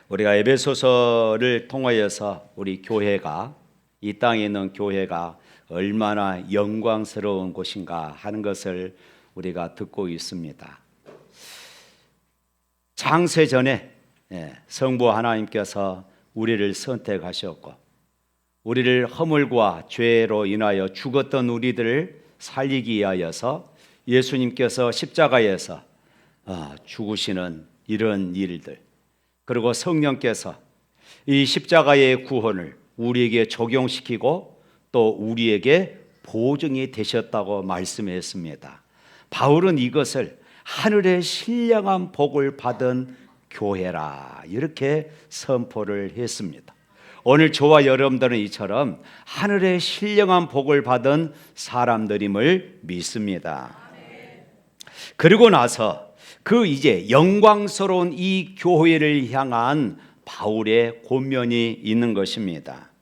우리가 에베소서를 통하여서 우리 교회가, 이 땅에 있는 교회가 얼마나 영광스러운 곳인가 하는 것을 우리가 듣고 있습니다. 창세 전에 성부 하나님께서 우리를 선택하셨고, 우리를 허물과 죄로 인하여 죽었던 우리들을 살리기 위하여서 예수님께서 십자가에서 죽으시는 이런 일들, 그리고 성령께서 이 십자가의 구원을 우리에게 적용시키고 또 우리에게 보증이 되셨다고 말씀했습니다. 바울은 이것을 하늘의 신령한 복을 받은 교회라 이렇게 선포를 했습니다. 오늘 저와 여러분들은 이처럼 하늘의 신령한 복을 받은 사람들임을 믿습니다. 그리고 나서 그 이제 영광스러운 이 교회를 향한 바울의 권면이 있는 것입니다.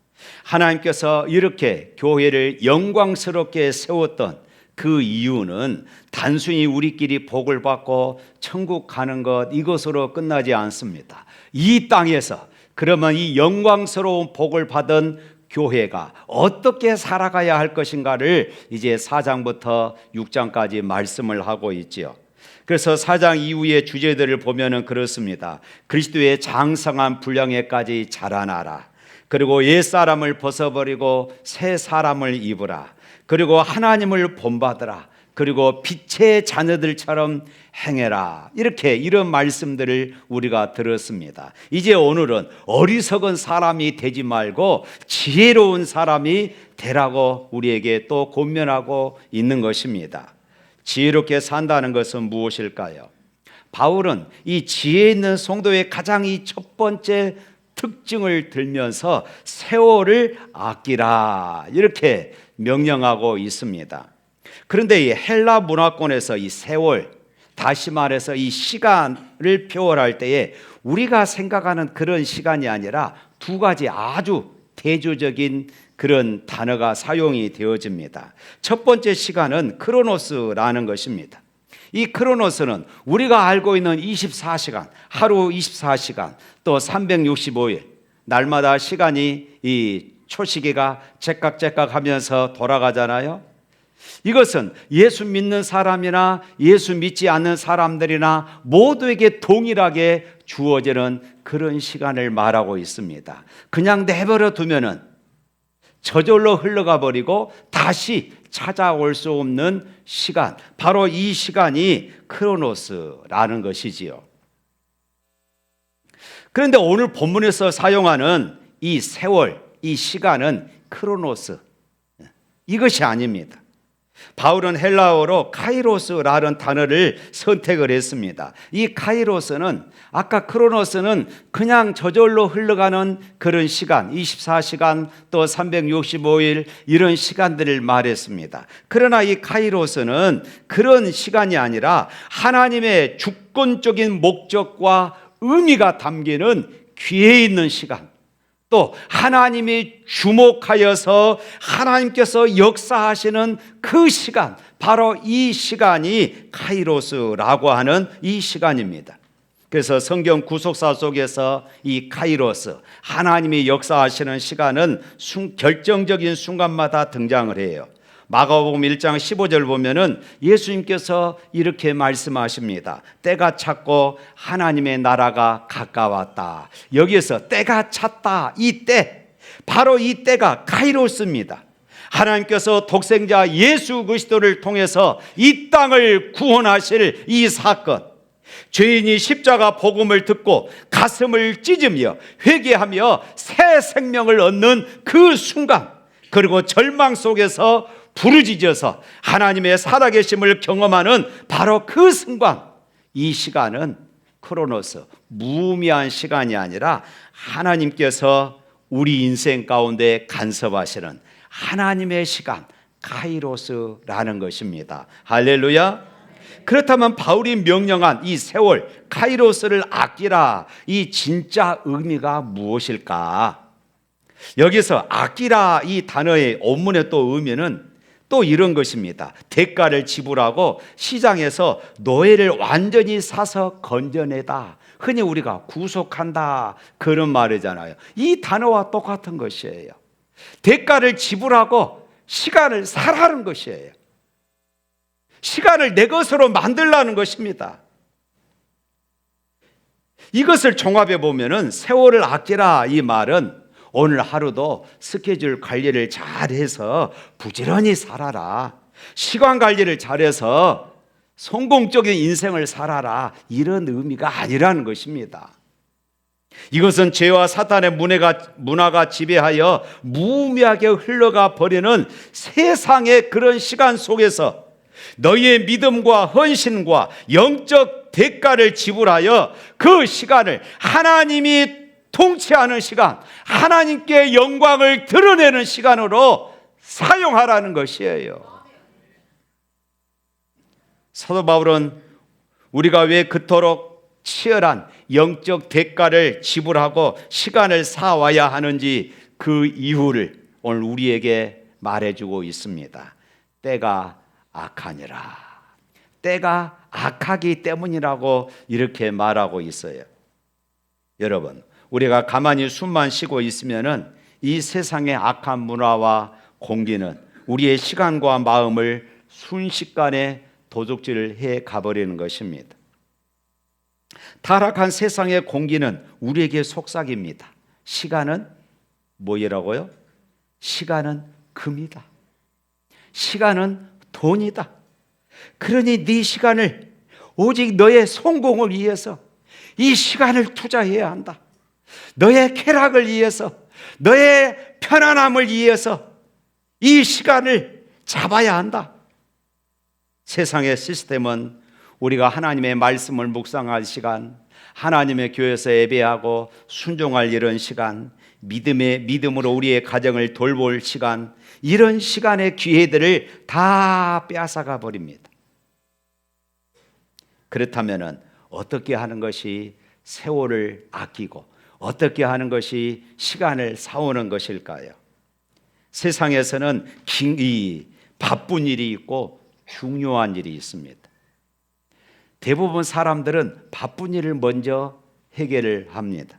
하나님께서 이렇게 교회를 영광스럽게 세웠던 그 이유는 단순히 우리끼리 복을 받고 천국 가는 것 이것으로 끝나지 않습니다. 이 땅에서 그러면 이 영광스러운 복을 받은 교회가 어떻게 살아가야 할 것인가를 이제 4장부터 6장까지 말씀을 하고 있지요. 그래서 4장 이후의 주제들을 보면은 그렇습니다. 그리스도의 장성한 분량에까지 자라나라. 그리고 옛사람을 벗어버리고 새 사람을 입으라. 그리고 하나님을 본받으라. 그리고 빛의 자녀들처럼 행해라. 이런 말씀들을 우리가 들었습니다. 이제 오늘은 어리석은 사람이 되지 말고 지혜로운 사람이 되라고 우리에게 또 권면하고 있는 것입니다. 지혜롭게 산다는 것은 무엇일까요? 바울은 이 지혜 있는 성도의 가장 이 첫 번째 특징을 들면서 세월을 아끼라 이렇게 명령하고 있습니다. 그런데 이 헬라 문화권에서 이 세월, 다시 말해서 이 시간을 표현할 때에 우리가 생각하는 그런 시간이 아니라 두 가지 아주 대조적인 그런 단어가 사용이 되어집니다. 첫 번째 시간은 크로노스라는 것입니다. 이 크로노스는 우리가 알고 있는 24시간, 하루 24시간, 또 365일, 날마다 시간이 이 초시계가 째깍째깍 하면서 돌아가잖아요. 이것은 예수 믿는 사람이나 예수 믿지 않는 사람들이나 모두에게 동일하게 주어지는 그런 시간을 말하고 있습니다. 그냥 내버려 두면은 저절로 흘러가 버리고 다시 찾아올 수 없는 시간, 바로 이 시간이 크로노스라는 것이지요. 그런데 오늘 본문에서 사용하는 이 세월, 이 시간은 크로노스, 이것이 아닙니다. 바울은 헬라어로 카이로스라는 단어를 선택을 했습니다. 이 카이로스는 아까 크로노스는 그냥 저절로 흘러가는 그런 시간, 24시간 또 365일 이런 시간들을 말했습니다. 그러나 이 카이로스는 그런 시간이 아니라 하나님의 주권적인 목적과 의미가 담기는 귀해 있는 시간, 또 하나님이 주목하여서 하나님께서 역사하시는 그 시간, 바로 이 시간이 카이로스라고 하는 이 시간입니다. 그래서 성경 구속사 속에서 이 카이로스, 하나님이 역사하시는 시간은 결정적인 순간마다 등장을 해요. 마가복음 1장 15절 보면은 예수님께서 이렇게 말씀하십니다. 때가 찼고 하나님의 나라가 가까웠다. 여기에서 때가 찼다. 이 때, 바로 이 때가 카이로스입니다. 하나님께서 독생자 예수 그리스도를 통해서 이 땅을 구원하실 이 사건, 죄인이 십자가 복음을 듣고 가슴을 찢으며 회개하며 새 생명을 얻는 그 순간, 그리고 절망 속에서 부르짖어서 하나님의 살아계심을 경험하는 바로 그 순간, 이 시간은 크로노스, 무의미한 시간이 아니라 하나님께서 우리 인생 가운데 간섭하시는 하나님의 시간, 카이로스라는 것입니다. 할렐루야. 그렇다면 바울이 명령한 이 세월, 카이로스를 아끼라, 이 진짜 의미가 무엇일까? 여기서 아끼라 이 단어의 원문의 또 의미는 또 이런 것입니다. 대가를 지불하고 시장에서 노예를 완전히 사서 건져내다, 흔히 우리가 구속한다 그런 말이잖아요. 이 단어와 똑같은 것이에요. 대가를 지불하고 시간을 사라는 것이에요. 시간을 내 것으로 만들라는 것입니다. 이것을 종합해 보면은 세월을 아끼라 이 말은 오늘 하루도 스케줄 관리를 잘해서 부지런히 살아라. 시간 관리를 잘해서 성공적인 인생을 살아라. 이런 의미가 아니라는 것입니다. 이것은 죄와 사탄의 문화가 지배하여 무의미하게 흘러가 버리는 세상의 그런 시간 속에서 너희의 믿음과 헌신과 영적 대가를 지불하여 그 시간을 하나님이 통치하는 시간, 하나님께 영광을 드러내는 시간으로 사용하라는 것이에요. 사도 바울은 우리가 왜 그토록 치열한 영적 대가를 지불하고 시간을 쌓아와야 하는지 그 이유를 오늘 우리에게 말해주고 있습니다. 때가 악하니라. 때가 악하기 때문이라고 이렇게 말하고 있어요. 여러분, 우리가 가만히 숨만 쉬고 있으면은 이 세상의 악한 문화와 공기는 우리의 시간과 마음을 순식간에 도둑질을 해 가버리는 것입니다. 타락한 세상의 공기는 우리에게 속삭입니다. 시간은 뭐라고요? 시간은 금이다. 시간은 돈이다. 그러니 네 시간을 오직 너의 성공을 위해서 이 시간을 투자해야 한다. 너의 쾌락을 위해서, 너의 편안함을 위해서 이 시간을 잡아야 한다. 세상의 시스템은 우리가 하나님의 말씀을 묵상할 시간, 하나님의 교회에서 예배하고 순종할 이런 시간, 믿음으로 우리의 가정을 돌볼 시간, 이런 시간의 기회들을 다 빼앗아가 버립니다. 그렇다면 어떻게 하는 것이 세월을 아끼고 어떻게 하는 것이 시간을 사오는 것일까요? 세상에서는 바쁜 일이 있고 중요한 일이 있습니다. 대부분 사람들은 바쁜 일을 먼저 해결을 합니다.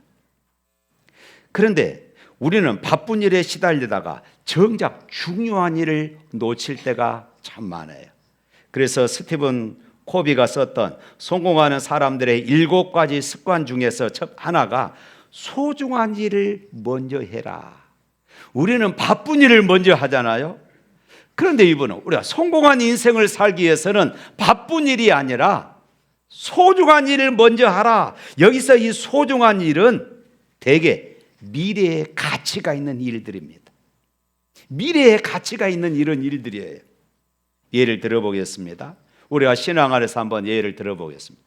그런데 우리는 바쁜 일에 시달리다가 정작 중요한 일을 놓칠 때가 참 많아요. 그래서 스티븐 코비가 썼던 성공하는 사람들의 7가지 습관 중에서 첫 하나가 소중한 일을 먼저 해라. 우리는 바쁜 일을 먼저 하잖아요. 그런데 이분은 우리가 성공한 인생을 살기 위해서는 바쁜 일이 아니라 소중한 일을 먼저 하라. 여기서 이 소중한 일은 대개 미래의 가치가 있는 일들입니다. 미래의 가치가 있는 이런 일들이에요. 예를 들어보겠습니다. 우리가 신앙 안에서 한번 예를 들어보겠습니다.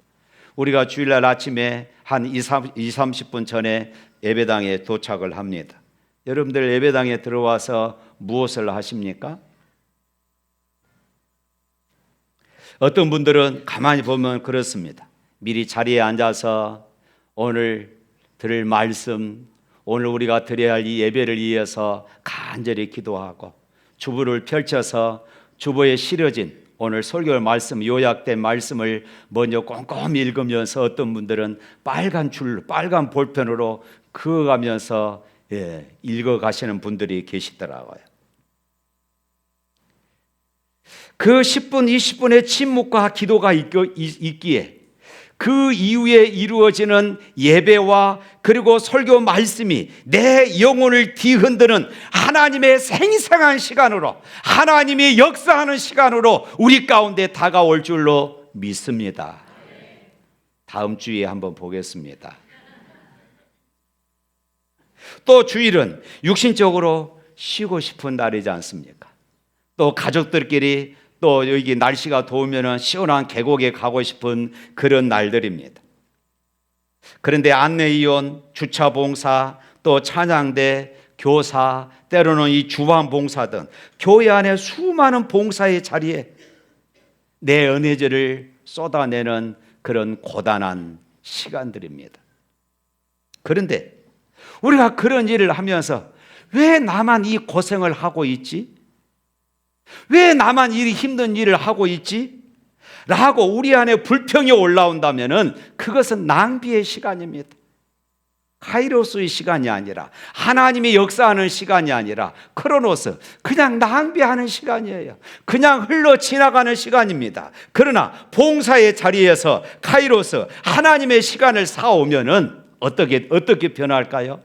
우리가 주일날 아침에 한 20-30분 전에 예배당에 도착을 합니다. 여러분들 예배당에 들어와서 무엇을 하십니까? 어떤 분들은 가만히 보면 그렇습니다. 미리 자리에 앉아서 오늘 들을 말씀, 오늘 우리가 드려야 할 이 예배를 위해서 간절히 기도하고 주보를 펼쳐서 주보에 실어진 오늘 설교 말씀, 요약된 말씀을 먼저 꼼꼼히 읽으면서 어떤 분들은 빨간 볼펜으로 그어가면서 읽어가시는 분들이 계시더라고요. 그 10분, 20분의 침묵과 기도가 있기에 그 이후에 이루어지는 예배와 그리고 설교 말씀이 내 영혼을 뒤흔드는 하나님의 생생한 시간으로, 하나님이 역사하는 시간으로 우리 가운데 다가올 줄로 믿습니다. 다음 주에 한번 보겠습니다. 또 주일은 육신적으로 쉬고 싶은 날이지 않습니까? 또 가족들끼리 또 여기 날씨가 더우면 시원한 계곡에 가고 싶은 그런 날들입니다. 그런데 안내위원, 주차봉사, 또 찬양대, 교사, 때로는 이 주반봉사 등 교회 안에 수많은 봉사의 자리에 내 은혜들을 쏟아내는 그런 고단한 시간들입니다. 그런데 우리가 그런 일을 하면서 왜 나만 이 고생을 하고 있지? 왜 나만 이 힘든 일을 하고 있지? 라고 우리 안에 불평이 올라온다면은 그것은 낭비의 시간입니다. 카이로스의 시간이 아니라, 하나님이 역사하는 시간이 아니라 크로노스, 그냥 낭비하는 시간이에요. 그냥 흘러 지나가는 시간입니다. 그러나 봉사의 자리에서 카이로스, 하나님의 시간을 쌓아오면은 어떻게 변할까요?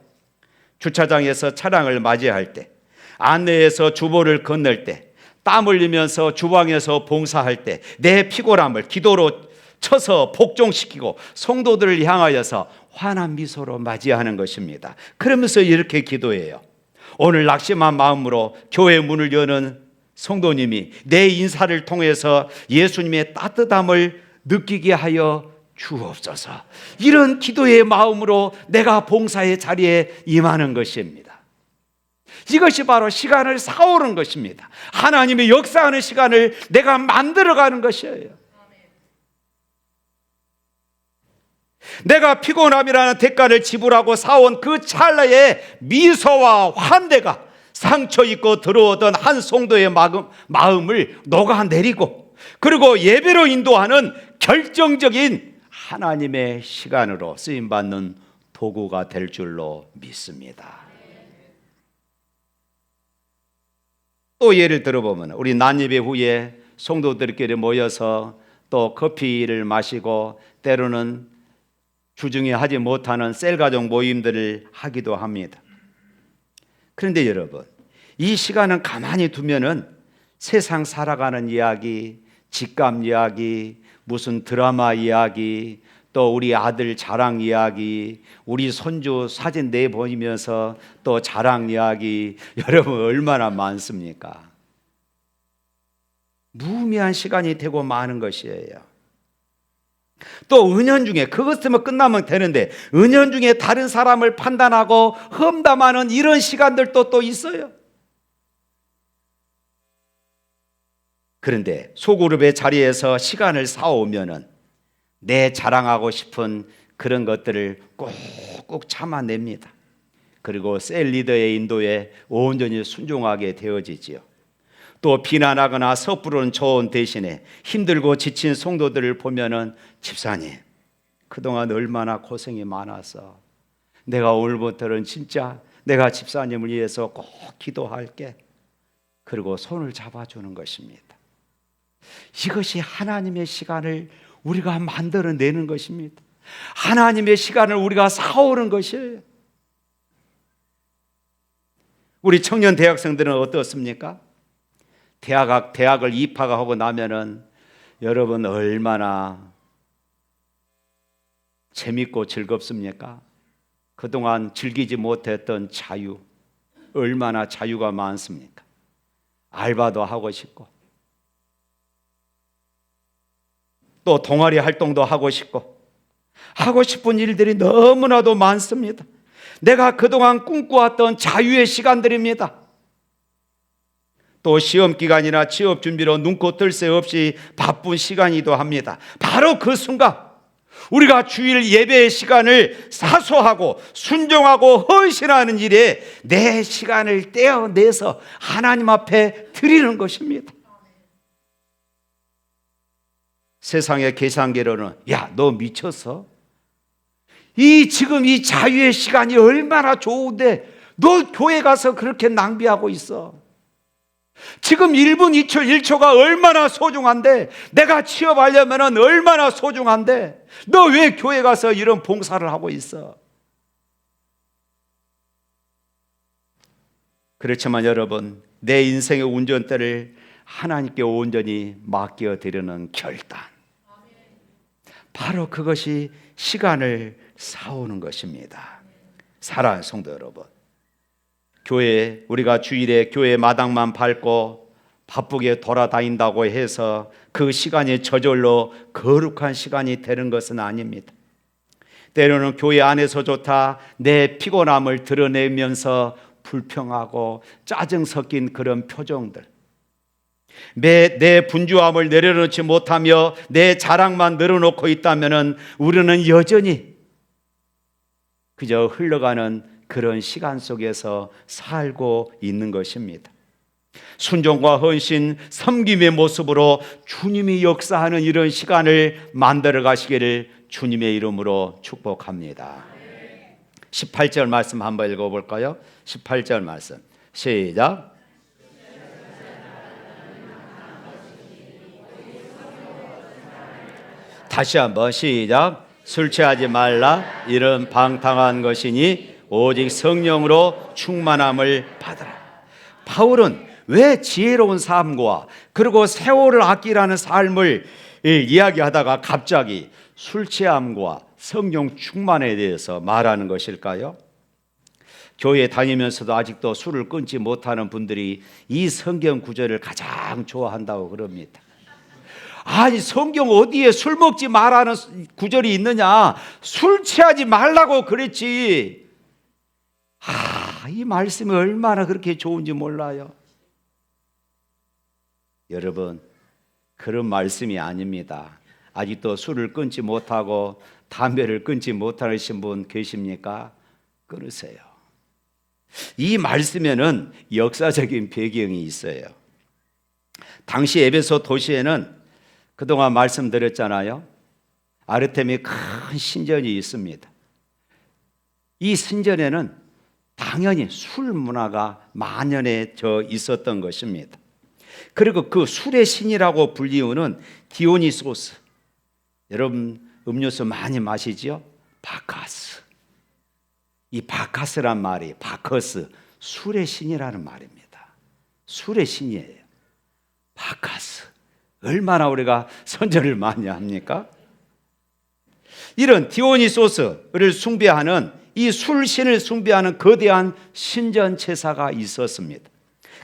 주차장에서 차량을 맞이할 때, 안내에서 주보를 건널 때, 땀 흘리면서 주방에서 봉사할 때 내 피곤함을 기도로 쳐서 복종시키고 성도들을 향하여서 환한 미소로 맞이하는 것입니다. 그러면서 이렇게 기도해요. 오늘 낙심한 마음으로 교회 문을 여는 성도님이 내 인사를 통해서 예수님의 따뜻함을 느끼게 하여 주옵소서. 이런 기도의 마음으로 내가 봉사의 자리에 임하는 것입니다. 이것이 바로 시간을 쌓아오는 것입니다. 하나님의 역사하는 시간을 내가 만들어가는 것이에요. 내가 피곤함이라는 대가를 지불하고 쌓아온 그 찰나의 미소와 환대가 상처 입고 들어오던 한 성도의 마음을 녹아내리고, 그리고 예배로 인도하는 결정적인 하나님의 시간으로 쓰임받는 도구가 될 줄로 믿습니다. 또 예를 들어보면 우리 난예배 후에 성도들끼리 모여서 또 커피를 마시고 때로는 주중에 하지 못하는 셀가족 모임들을 하기도 합니다. 그런데 여러분, 이 시간은 가만히 두면은 세상 살아가는 이야기, 직감 이야기, 무슨 드라마 이야기, 또 우리 아들 자랑 이야기, 우리 손주 사진 내보이면서 또 자랑 이야기, 여러분 얼마나 많습니까? 무의미한 시간이 되고 마는 것이에요. 또 은연중에, 그것으로 끝나면 되는데 은연중에 다른 사람을 판단하고 험담하는 이런 시간들도 또 있어요. 그런데 소그룹의 자리에서 시간을 쌓아오면은 내 자랑하고 싶은 그런 것들을 꾹꾹 참아냅니다. 그리고 셀 리더의 인도에 온전히 순종하게 되어지지요. 또 비난하거나 섣부른 조언 대신에 힘들고 지친 성도들을 보면은, 집사님 그동안 얼마나 고생이 많아서 내가 오늘부터는 진짜 내가 집사님을 위해서 꼭 기도할게. 그리고 손을 잡아주는 것입니다. 이것이 하나님의 시간을 우리가 만들어내는 것입니다. 하나님의 시간을 우리가 쌓아오는 것이에요. 우리 청년 대학생들은 어떻습니까? 대학을 입학하고 나면은 여러분 얼마나 재밌고 즐겁습니까? 그동안 즐기지 못했던 자유, 얼마나 자유가 많습니까? 알바도 하고 싶고, 또 동아리 활동도 하고 싶고, 하고 싶은 일들이 너무나도 많습니다. 내가 그동안 꿈꿔왔던 자유의 시간들입니다. 또 시험 기간이나 취업 준비로 눈코 뜰 새 없이 바쁜 시간이기도 합니다. 바로 그 순간 우리가 주일 예배의 시간을 사소하고 순종하고 헌신하는 일에 내 시간을 떼어내서 하나님 앞에 드리는 것입니다. 세상의 계산계로는 야, 너 미쳤어? 지금 이 자유의 시간이 얼마나 좋은데 너 교회 가서 그렇게 낭비하고 있어. 지금 1분 2초 1초가 얼마나 소중한데, 내가 취업하려면 얼마나 소중한데 너 왜 교회 가서 이런 봉사를 하고 있어? 그렇지만 여러분, 내 인생의 운전대를 하나님께 온전히 맡겨드리는 결단, 바로 그것이 시간을 쌓아오는 것입니다. 사랑하는 성도 여러분, 우리가 주일에 교회 마당만 밟고 바쁘게 돌아다닌다고 해서 그 시간이 저절로 거룩한 시간이 되는 것은 아닙니다. 때로는 교회 안에서조차 내 피곤함을 드러내면서 불평하고 짜증 섞인 그런 표정들, 내 분주함을 내려놓지 못하며 내 자랑만 늘어놓고 있다면 우리는 여전히 그저 흘러가는 그런 시간 속에서 살고 있는 것입니다. 순종과 헌신, 섬김의 모습으로 주님이 역사하는 이런 시간을 만들어 가시기를 주님의 이름으로 축복합니다. 18절 말씀 한번 읽어볼까요? 18절 말씀 시작. 다시 한번 시작. 술 취하지 말라. 이런 방탕한 것이니 오직 성령으로 충만함을 받으라. 바울은 왜 지혜로운 삶과 그리고 세월을 아끼라는 삶을 이야기하다가 갑자기 술 취함과 성령 충만에 대해서 말하는 것일까요? 교회 다니면서도 아직도 술을 끊지 못하는 분들이 이 성경 구절을 가장 좋아한다고 그럽니다. 아니, 성경 어디에 술 먹지 말라는 구절이 있느냐? 술 취하지 말라고 그랬지. 이 말씀이 얼마나 그렇게 좋은지 몰라요. 여러분, 그런 말씀이 아닙니다. 아직도 술을 끊지 못하고 담배를 끊지 못하신 분 계십니까? 끊으세요. 이 말씀에는 역사적인 배경이 있어요. 당시 에베소 도시에는 그동안 말씀드렸잖아요. 아르테미 큰 신전이 있습니다. 이 신전에는 당연히 술 문화가 만연해져 있었던 것입니다. 그리고 그 술의 신이라고 불리우는 디오니소스, 여러분 음료수 많이 마시지요? 바카스. 이 바카스란 말이 바커스, 술의 신이라는 말입니다. 술의 신이에요. 바카스. 얼마나 우리가 선전을 많이 합니까? 이런 디오니소스를 숭배하는 이 술신을 숭배하는 거대한 신전 제사가 있었습니다.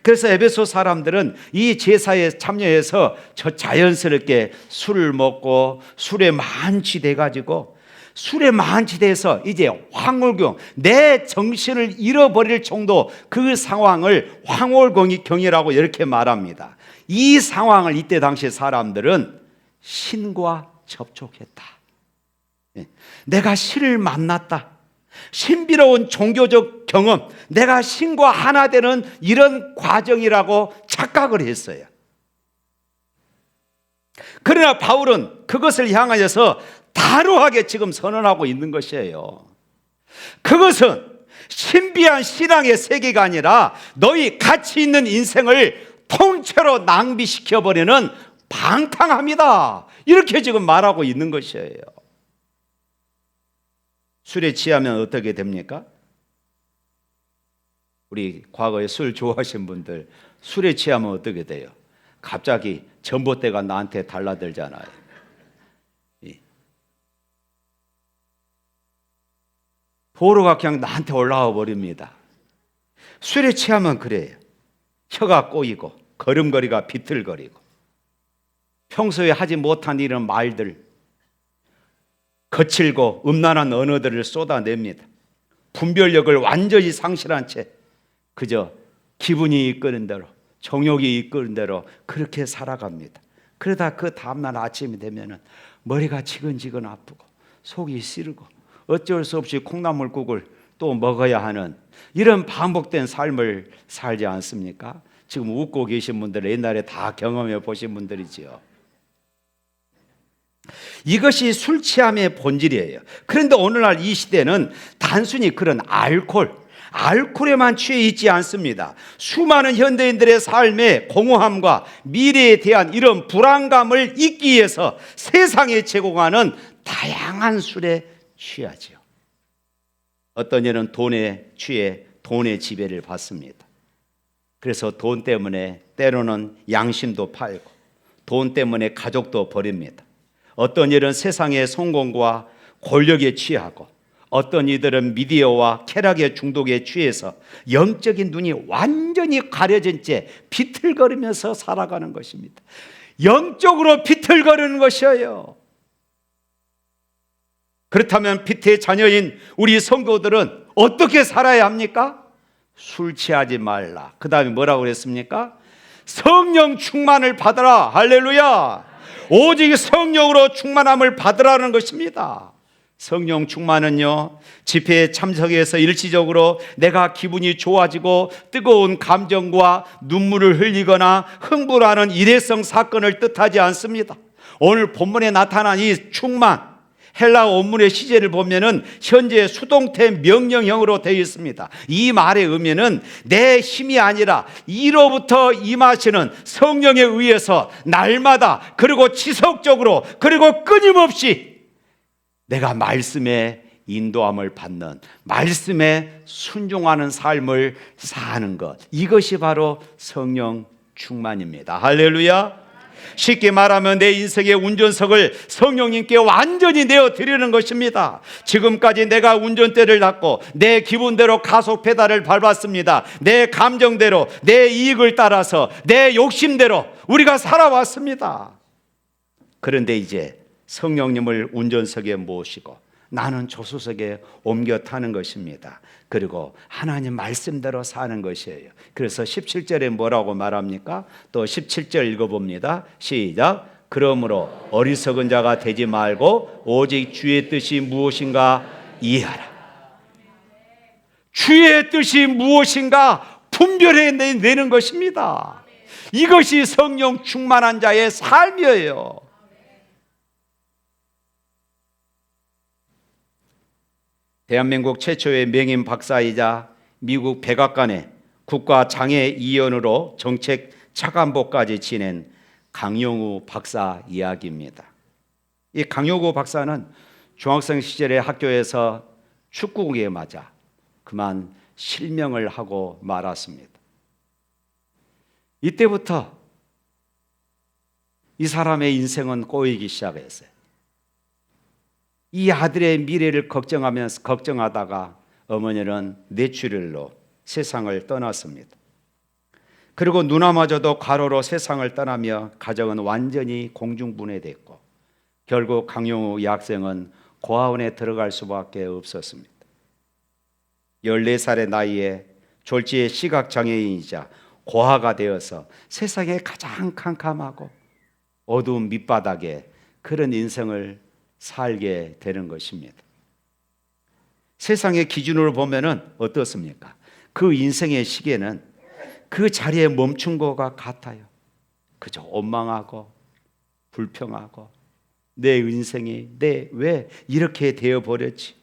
그래서 에베소 사람들은 이 제사에 참여해서 저 자연스럽게 술을 먹고 술에 만취돼 가지고 술에 만취돼서 이제 황홀경, 내 정신을 잃어버릴 정도 그 상황을 황홀경이라고 이렇게 말합니다. 이 상황을 이때 당시 사람들은 신과 접촉했다. 내가 신을 만났다. 신비로운 종교적 경험, 내가 신과 하나 되는 이런 과정이라고 착각을 했어요. 그러나 바울은 그것을 향하여서 단호하게 지금 선언하고 있는 것이에요. 그것은 신비한 신앙의 세계가 아니라 너희 가치 있는 인생을 통째로 낭비시켜버리는 방탕함이다. 이렇게 지금 말하고 있는 것이에요. 술에 취하면 어떻게 됩니까? 우리 과거에 술 좋아하신 분들 술에 취하면 어떻게 돼요? 갑자기 전봇대가 나한테 달라들잖아요. 포로가 그냥 나한테 올라와 버립니다. 술에 취하면 그래요. 혀가 꼬이고 걸음걸이가 비틀거리고 평소에 하지 못한 이런 말들, 거칠고 음란한 언어들을 쏟아냅니다. 분별력을 완전히 상실한 채 그저 기분이 이끄는 대로, 정욕이 이끄는 대로 그렇게 살아갑니다. 그러다 그 다음날 아침이 되면은 머리가 지근지근 아프고 속이 시르고 어쩔 수 없이 콩나물국을 또 먹어야 하는 이런 반복된 삶을 살지 않습니까? 지금 웃고 계신 분들 옛날에 다 경험해 보신 분들이지요. 이것이 술 취함의 본질이에요. 그런데 오늘날 이 시대는 단순히 그런 알코올에만 취해 있지 않습니다. 수많은 현대인들의 삶의 공허함과 미래에 대한 이런 불안감을 잊기 위해서 세상에 제공하는 다양한 술에 취하죠. 어떤 이는 돈에 취해 돈의 지배를 받습니다. 그래서 돈 때문에 때로는 양심도 팔고 돈 때문에 가족도 버립니다. 어떤 일은 세상의 성공과 권력에 취하고 어떤 이들은 미디어와 쾌락의 중독에 취해서 영적인 눈이 완전히 가려진 채 비틀거리면서 살아가는 것입니다. 영적으로 비틀거리는 것이에요. 그렇다면 피트의 자녀인 우리 성도들은 어떻게 살아야 합니까? 술 취하지 말라. 그 다음에 뭐라고 그랬습니까? 성령 충만을 받으라. 할렐루야. 오직 성령으로 충만함을 받으라는 것입니다. 성령 충만은요, 집회에 참석해서 일시적으로 내가 기분이 좋아지고 뜨거운 감정과 눈물을 흘리거나 흥분하는 일회성 사건을 뜻하지 않습니다. 오늘 본문에 나타난 이 충만, 헬라 원문의 시제를 보면은 현재 수동태 명령형으로 되어 있습니다. 이 말의 의미는 내 힘이 아니라 이로부터 임하시는 성령에 의해서 날마다 그리고 지속적으로 그리고 끊임없이 내가 말씀에 인도함을 받는, 말씀에 순종하는 삶을 사는 것, 이것이 바로 성령 충만입니다. 할렐루야. 쉽게 말하면 내 인생의 운전석을 성령님께 완전히 내어드리는 것입니다. 지금까지 내가 운전대를 닫고 내 기분대로 가속 페달을 밟았습니다. 내 감정대로, 내 이익을 따라서, 내 욕심대로 우리가 살아왔습니다. 그런데 이제 성령님을 운전석에 모시고 나는 조수석에 옮겨 타는 것입니다. 그리고 하나님 말씀대로 사는 것이에요. 그래서 17절에 뭐라고 말합니까? 또 17절 읽어봅니다. 시작. 그러므로 어리석은 자가 되지 말고 오직 주의 뜻이 무엇인가 이해하라. 주의 뜻이 무엇인가 분별해내는 것입니다. 이것이 성령 충만한 자의 삶이에요. 대한민국 최초의 명인 박사이자 미국 백악관의 국가장애위원으로 정책 차관보까지 지낸 강용우 박사 이야기입니다. 이 강용우 박사는 중학생 시절에 학교에서 축구공에 맞아 그만 실명을 하고 말았습니다. 이때부터 이 사람의 인생은 꼬이기 시작했어요. 이 아들의 미래를 걱정하다가 어머니는 뇌출혈로 세상을 떠났습니다. 그리고 누나마저도 과로로 세상을 떠나며 가정은 완전히 공중분해됐고 결국 강용우 이 학생은 고아원에 들어갈 수밖에 없었습니다. 14살의 나이에 졸지의 시각장애인이자 고아가 되어서 세상에 가장 캄캄하고 어두운 밑바닥에 그런 인생을 살게 되는 것입니다. 세상의 기준으로 보면은 어떻습니까? 그 인생의 시계는 그 자리에 멈춘 것과 같아요. 그저 원망하고 불평하고 내 인생이 왜 이렇게 되어버렸지?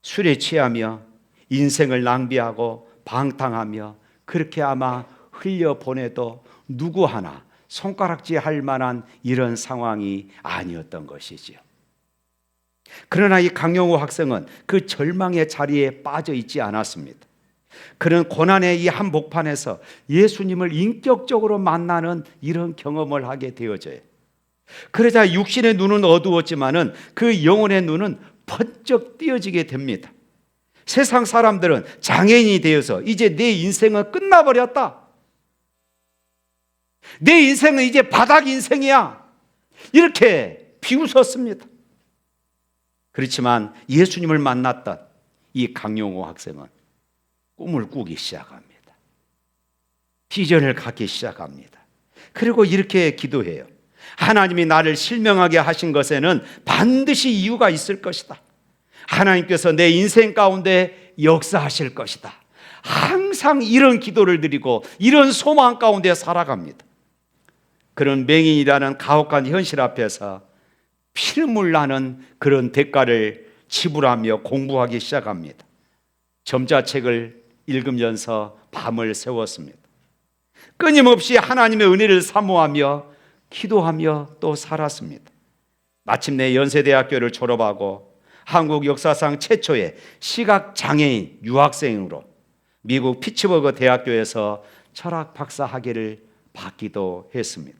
술에 취하며 인생을 낭비하고 방탕하며 그렇게 아마 흘려보내도 누구 하나 손가락질 할 만한 이런 상황이 아니었던 것이지요. 그러나 이 강용우 학생은 그 절망의 자리에 빠져 있지 않았습니다. 그는 고난의 이 한복판에서 예수님을 인격적으로 만나는 이런 경험을 하게 되어져요. 그러자 육신의 눈은 어두웠지만은 그 영혼의 눈은 번쩍 띄어지게 됩니다. 세상 사람들은 장애인이 되어서 이제 내 인생은 끝나버렸다. 내 인생은 이제 바닥 인생이야. 이렇게 비웃었습니다. 그렇지만 예수님을 만났던 이 강용우 학생은 꿈을 꾸기 시작합니다. 비전을 갖기 시작합니다. 그리고 이렇게 기도해요. 하나님이 나를 실명하게 하신 것에는 반드시 이유가 있을 것이다. 하나님께서 내 인생 가운데 역사하실 것이다. 항상 이런 기도를 드리고 이런 소망 가운데 살아갑니다. 그런 맹인이라는 가혹한 현실 앞에서 피눈물 나는 그런 대가를 지불하며 공부하기 시작합니다. 점자책을 읽으면서 밤을 새웠습니다. 끊임없이 하나님의 은혜를 사모하며 기도하며 또 살았습니다. 마침내 연세대학교를 졸업하고 한국 역사상 최초의 시각장애인 유학생으로 미국 피츠버그 대학교에서 철학 박사 학위를 받기도 했습니다.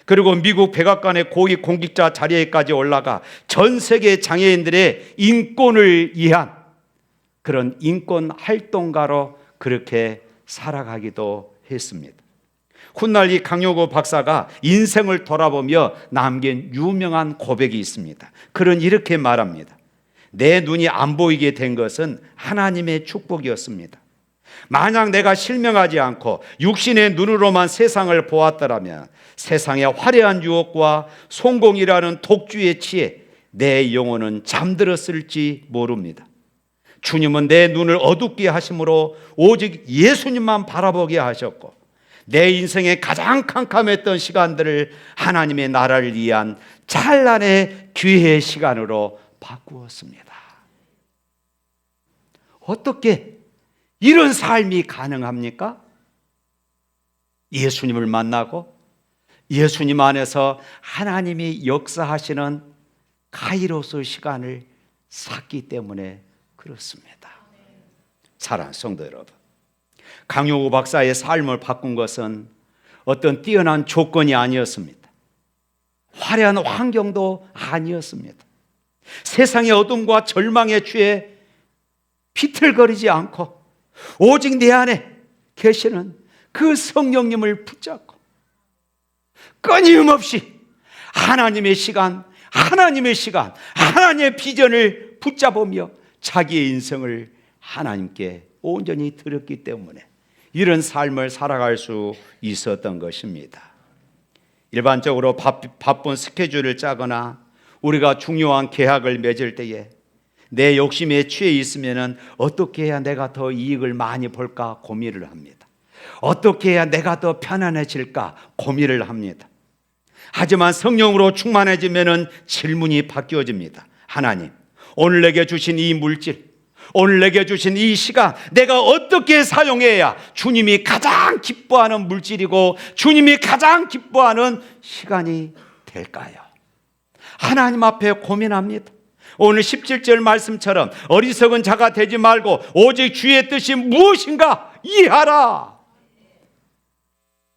그리고 미국 백악관의 고위 공직자 자리에까지 올라가 전 세계 장애인들의 인권을 위한 그런 인권 활동가로 그렇게 살아가기도 했습니다. 훗날 이 강용우 박사가 인생을 돌아보며 남긴 유명한 고백이 있습니다. 그는 이렇게 말합니다. 내 눈이 안 보이게 된 것은 하나님의 축복이었습니다. 만약 내가 실명하지 않고 육신의 눈으로만 세상을 보았더라면 세상의 화려한 유혹과 성공이라는 독주에 취해 내 영혼은 잠들었을지 모릅니다. 주님은 내 눈을 어둡게 하심으로 오직 예수님만 바라보게 하셨고, 내 인생의 가장 캄캄했던 시간들을 하나님의 나라를 위한 찬란의 기회의 시간으로 바꾸었습니다. 어떻게 이런 삶이 가능합니까? 예수님을 만나고 예수님 안에서 하나님이 역사하시는 카이로스 시간을 샀기 때문에 그렇습니다. 사랑하는 성도 여러분, 강용우 박사의 삶을 바꾼 것은 어떤 뛰어난 조건이 아니었습니다. 화려한 환경도 아니었습니다. 세상의 어둠과 절망에 취해 비틀거리지 않고 오직 내 안에 계시는 그 성령님을 붙잡고 끊임없이 하나님의 시간, 하나님의 비전을 붙잡으며 자기의 인생을 하나님께 온전히 드렸기 때문에 이런 삶을 살아갈 수 있었던 것입니다. 일반적으로 바쁜 스케줄을 짜거나 우리가 중요한 계약을 맺을 때에 내 욕심에 취해 있으면 어떻게 해야 내가 더 이익을 많이 볼까 고민을 합니다. 어떻게 해야 내가 더 편안해질까 고민을 합니다. 하지만 성령으로 충만해지면 질문이 바뀌어집니다. 하나님, 오늘 내게 주신 이 물질, 오늘 내게 주신 이 시간, 내가 어떻게 사용해야 주님이 가장 기뻐하는 물질이고 주님이 가장 기뻐하는 시간이 될까요? 하나님 앞에 고민합니다. 오늘 17절 말씀처럼 어리석은 자가 되지 말고 오직 주의 뜻이 무엇인가 이해하라.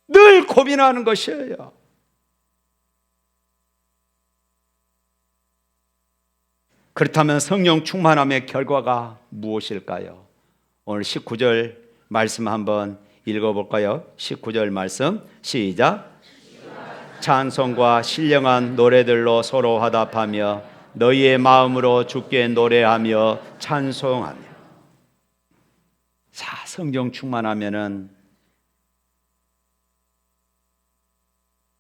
늘 고민하는 것이에요. 그렇다면 성령 충만함의 결과가 무엇일까요? 오늘 19절 말씀 한번 읽어볼까요? 19절 말씀 시작. 찬송과 신령한 노래들로 서로 화답하며 너희의 마음으로 주께 노래하며 찬송하며. 자, 성령 충만하면은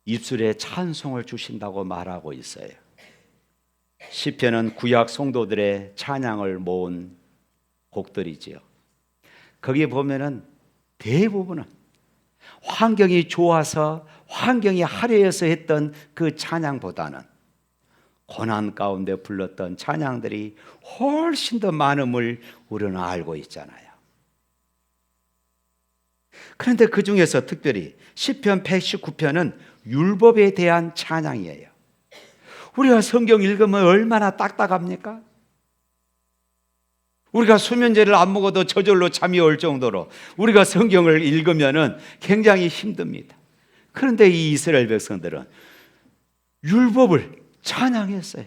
입술에 찬송을 주신다고 말하고 있어요. 시편은 구약 성도들의 찬양을 모은 곡들이지요. 거기에 보면은 대부분은 환경이 좋아서 환경이 화려해서 했던 그 찬양보다는 고난 가운데 불렀던 찬양들이 훨씬 더 많음을 우리는 알고 있잖아요. 그런데 그 중에서 특별히 시편 119편은 율법에 대한 찬양이에요. 우리가 성경 읽으면 얼마나 딱딱합니까? 우리가 수면제를 안 먹어도 저절로 잠이 올 정도로 우리가 성경을 읽으면 굉장히 힘듭니다. 그런데 이 이스라엘 백성들은 율법을 찬양했어요.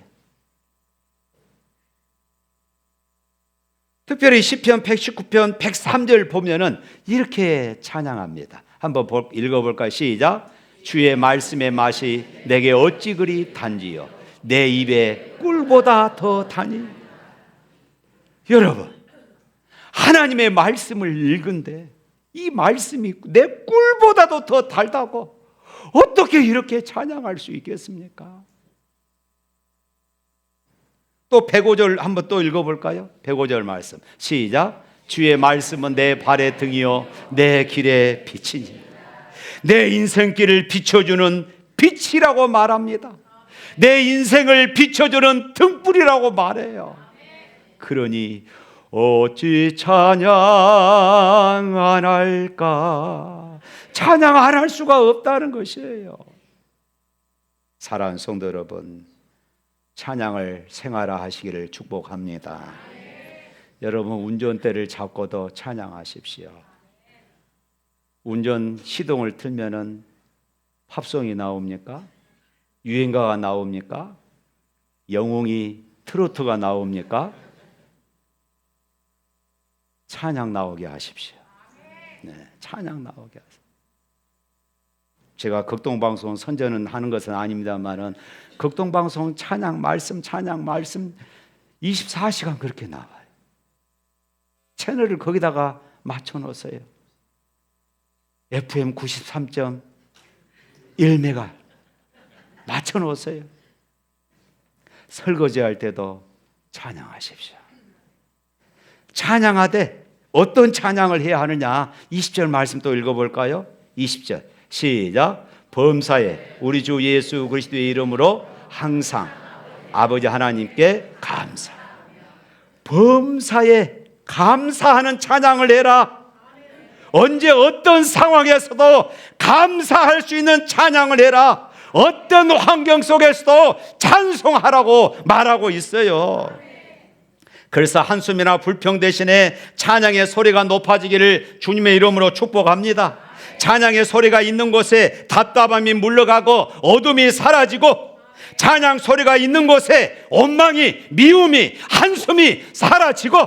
특별히 시편 119편 103절 보면은 이렇게 찬양합니다. 한번 읽어볼까요? 시작. 주의 말씀의 맛이 내게 어찌 그리 단지요 내 입에 꿀보다 더 다니. 여러분, 하나님의 말씀을 읽은데 이 말씀이 내 꿀보다도 더 달다고 어떻게 이렇게 찬양할 수 있겠습니까? 또 105절 한번 또 읽어볼까요? 105절 말씀 시작. 주의 말씀은 내 발의 등이요 내 길의 빛이니. 내 인생길을 비춰주는 빛이라고 말합니다. 내 인생을 비춰주는 등불이라고 말해요. 그러니 어찌 찬양 안 할까? 찬양 안 할 수가 없다는 것이에요. 사랑하는 성도 여러분, 찬양을 생활화하시기를 축복합니다. 여러분, 운전대를 잡고도 찬양하십시오. 운전 시동을 틀면은 팝송이 나옵니까? 유행가가 나옵니까? 영웅이 트로트가 나옵니까? 찬양 나오게 하십시오. 네, 찬양 나오게 하세요. 제가 극동방송 선전은 하는 것은 아닙니다만은 극동방송 찬양 말씀 24시간 그렇게 나와요. 채널을 거기다가 맞춰 놓으세요. FM 93.1메가 맞춰 놓으세요. 설거지할 때도 찬양하십시오. 찬양하되 어떤 찬양을 해야 하느냐? 20절 말씀 또 읽어볼까요? 20절 시작. 범사에 우리 주 예수 그리스도의 이름으로 항상 아버지 하나님께 감사. 범사에 감사하는 찬양을 해라. 언제 어떤 상황에서도 감사할 수 있는 찬양을 해라. 어떤 환경 속에서도 찬송하라고 말하고 있어요. 그래서 한숨이나 불평 대신에 찬양의 소리가 높아지기를 주님의 이름으로 축복합니다. 찬양의 소리가 있는 곳에 답답함이 물러가고 어둠이 사라지고, 찬양 소리가 있는 곳에 원망이, 미움이, 한숨이 사라지고,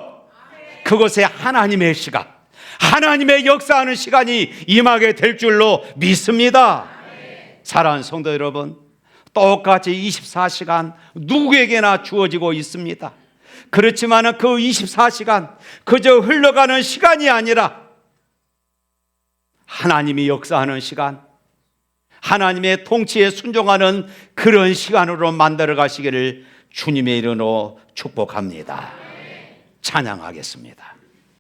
그곳에 하나님의 시간, 하나님의 역사하는 시간이 임하게 될 줄로 믿습니다. 사랑하는 성도 여러분, 똑같이 24시간 누구에게나 주어지고 있습니다. 그렇지만 그 24시간 그저 흘러가는 시간이 아니라 하나님이 역사하는 시간, 하나님의 통치에 순종하는 그런 시간으로 만들어 가시기를 주님의 이름으로 축복합니다. 찬양하겠습니다.